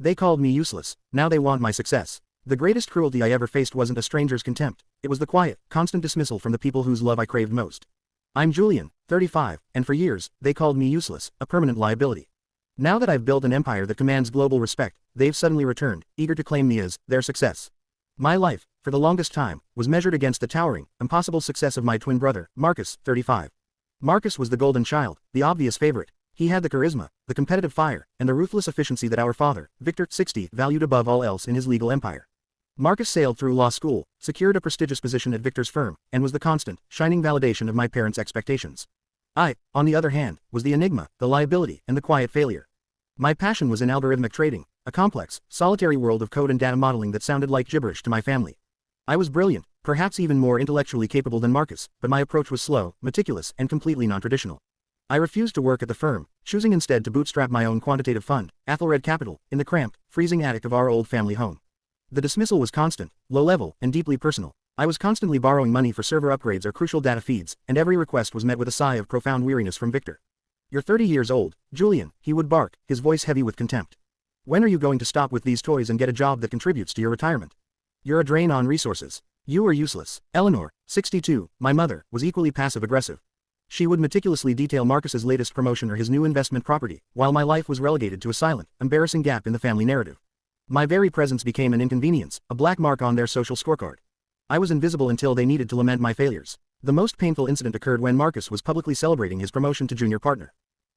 They called me useless, now they want my success. The greatest cruelty I ever faced wasn't a stranger's contempt, it was the quiet, constant dismissal from the people whose love I craved most. I'm Julian, 35, and for years, they called me useless, a permanent liability. Now that I've built an empire that commands global respect, they've suddenly returned, eager to claim me as their success. My life, for the longest time, was measured against the towering, impossible success of my twin brother, Marcus, 35. Marcus was the golden child, the obvious favorite. He had the charisma, the competitive fire, and the ruthless efficiency that our father, Victor, 60, valued above all else in his legal empire. Marcus sailed through law school, secured a prestigious position at Victor's firm, and was the constant, shining validation of my parents' expectations. I, on the other hand, was the enigma, the liability, and the quiet failure. My passion was in algorithmic trading, a complex, solitary world of code and data modeling that sounded like gibberish to my family. I was brilliant, perhaps even more intellectually capable than Marcus, but my approach was slow, meticulous, and completely non-traditional. I refused to work at the firm, choosing instead to bootstrap my own quantitative fund, Aethelred Capital, in the cramped, freezing attic of our old family home. The dismissal was constant, low-level, and deeply personal. I was constantly borrowing money for server upgrades or crucial data feeds, and every request was met with a sigh of profound weariness from Victor. "You're 30 years old, Julian," he would bark, his voice heavy with contempt. "When are you going to stop with these toys and get a job that contributes to your retirement? You're a drain on resources. You are useless." Eleanor, 62, my mother, was equally passive-aggressive. She would meticulously detail Marcus's latest promotion or his new investment property, while my life was relegated to a silent, embarrassing gap in the family narrative. My very presence became an inconvenience, a black mark on their social scorecard. I was invisible until they needed to lament my failures. The most painful incident occurred when Marcus was publicly celebrating his promotion to junior partner.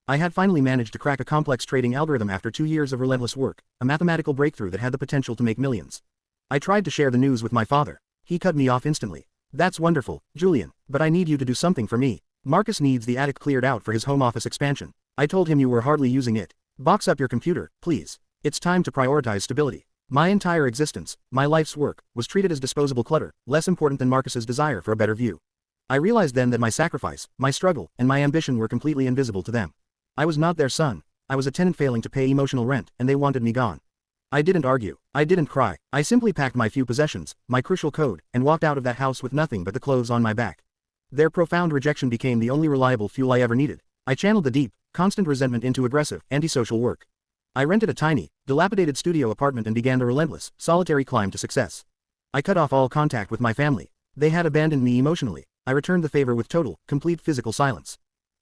I had finally managed to crack a complex trading algorithm after 2 years of relentless work, a mathematical breakthrough that had the potential to make millions. I tried to share the news with my father. He cut me off instantly. "That's wonderful, Julian, but I need you to do something for me. Marcus needs the attic cleared out for his home office expansion. I told him you were hardly using it. Box up your computer, please. It's time to prioritize stability." My entire existence, my life's work, was treated as disposable clutter, less important than Marcus's desire for a better view. I realized then that my sacrifice, my struggle, and my ambition were completely invisible to them. I was not their son. I was a tenant failing to pay emotional rent, and they wanted me gone. I didn't argue. I didn't cry. I simply packed my few possessions, my crucial code, and walked out of that house with nothing but the clothes on my back. Their profound rejection became the only reliable fuel I ever needed. I channeled the deep, constant resentment into aggressive, antisocial work. I rented a tiny, dilapidated studio apartment and began the relentless, solitary climb to success. I cut off all contact with my family. They had abandoned me emotionally. I returned the favor with total, complete physical silence.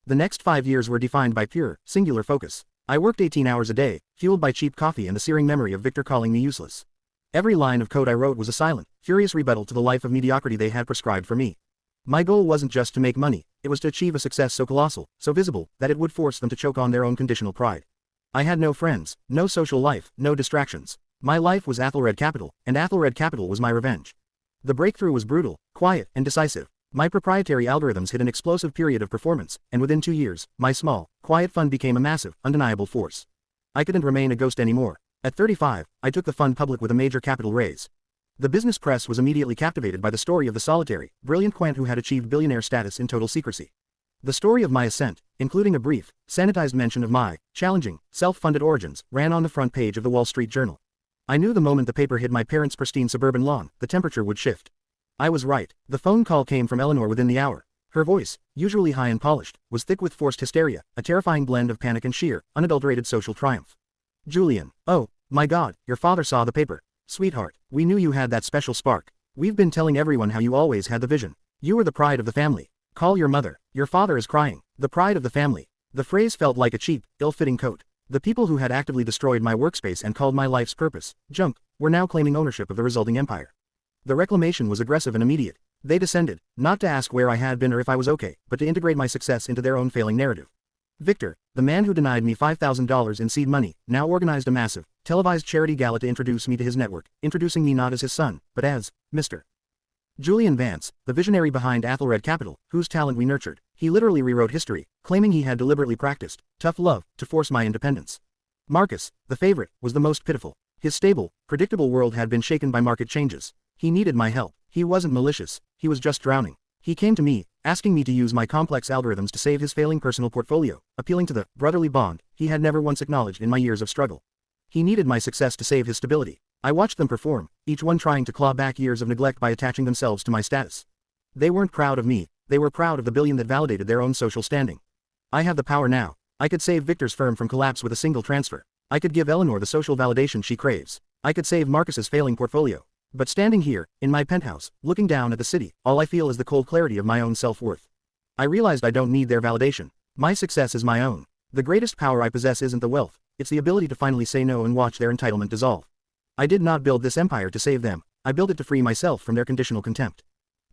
The next 5 years were defined by pure, singular focus. I worked 18 hours a day, fueled by cheap coffee and the searing memory of Victor calling me useless. Every line of code I wrote was a silent, furious rebuttal to the life of mediocrity they had prescribed for me. My goal wasn't just to make money, it was to achieve a success so colossal, so visible, that it would force them to choke on their own conditional pride. I had no friends, no social life, no distractions. My life was Aethelred Capital, and Aethelred Capital was my revenge. The breakthrough was brutal, quiet, and decisive. My proprietary algorithms hit an explosive period of performance, and within 2 years, my small, quiet fund became a massive, undeniable force. I couldn't remain a ghost anymore. At 35, I took the fund public with a major capital raise. The business press was immediately captivated by the story of the solitary, brilliant quant who had achieved billionaire status in total secrecy. The story of my ascent, including a brief, sanitized mention of my challenging, self-funded origins, ran on the front page of the Wall Street Journal. I knew the moment the paper hit my parents' pristine suburban lawn, the temperature would shift. I was right. The phone call came from Eleanor within the hour. Her voice, usually high and polished, was thick with forced hysteria, a terrifying blend of panic and sheer, unadulterated social triumph. "Julian, oh, my God, your father saw the paper. Sweetheart, we knew you had that special spark. We've been telling everyone how you always had the vision. You were the pride of the family. Call your mother. Your father is crying. The pride of the family." The phrase felt like a cheap, ill-fitting coat. The people who had actively destroyed my workspace and called my life's purpose junk were now claiming ownership of the resulting empire. The reclamation was aggressive and immediate. They descended, not to ask where I had been or if I was okay, but to integrate my success into their own failing narrative. Victor, the man who denied me $5,000 in seed money, now organized a massive, televised charity gala to introduce me to his network, introducing me not as his son, but as Mr. Julian Vance, the visionary behind Aethelred Capital, whose talent we nurtured. He literally rewrote history, claiming he had deliberately practiced tough love to force my independence. Marcus, the favorite, was the most pitiful. His stable, predictable world had been shaken by market changes. He needed my help. He wasn't malicious, he was just drowning. He came to me, asking me to use my complex algorithms to save his failing personal portfolio, appealing to the brotherly bond he had never once acknowledged in my years of struggle. He needed my success to save his stability. I watched them perform, each one trying to claw back years of neglect by attaching themselves to my status. They weren't proud of me, they were proud of the billion that validated their own social standing. I have the power now. I could save Victor's firm from collapse with a single transfer. I could give Eleanor the social validation she craves. I could save Marcus's failing portfolio. But standing here, in my penthouse, looking down at the city, all I feel is the cold clarity of my own self-worth. I realized I don't need their validation. My success is my own. The greatest power I possess isn't the wealth, it's the ability to finally say no and watch their entitlement dissolve. I did not build this empire to save them, I built it to free myself from their conditional contempt.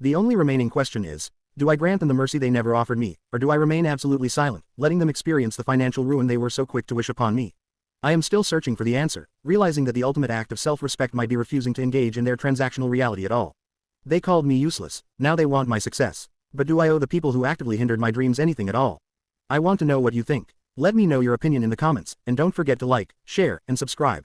The only remaining question is, do I grant them the mercy they never offered me, or do I remain absolutely silent, letting them experience the financial ruin they were so quick to wish upon me? I am still searching for the answer, realizing that the ultimate act of self-respect might be refusing to engage in their transactional reality at all. They called me useless, now they want my success. But do I owe the people who actively hindered my dreams anything at all? I want to know what you think. Let me know your opinion in the comments, and don't forget to like, share, and subscribe.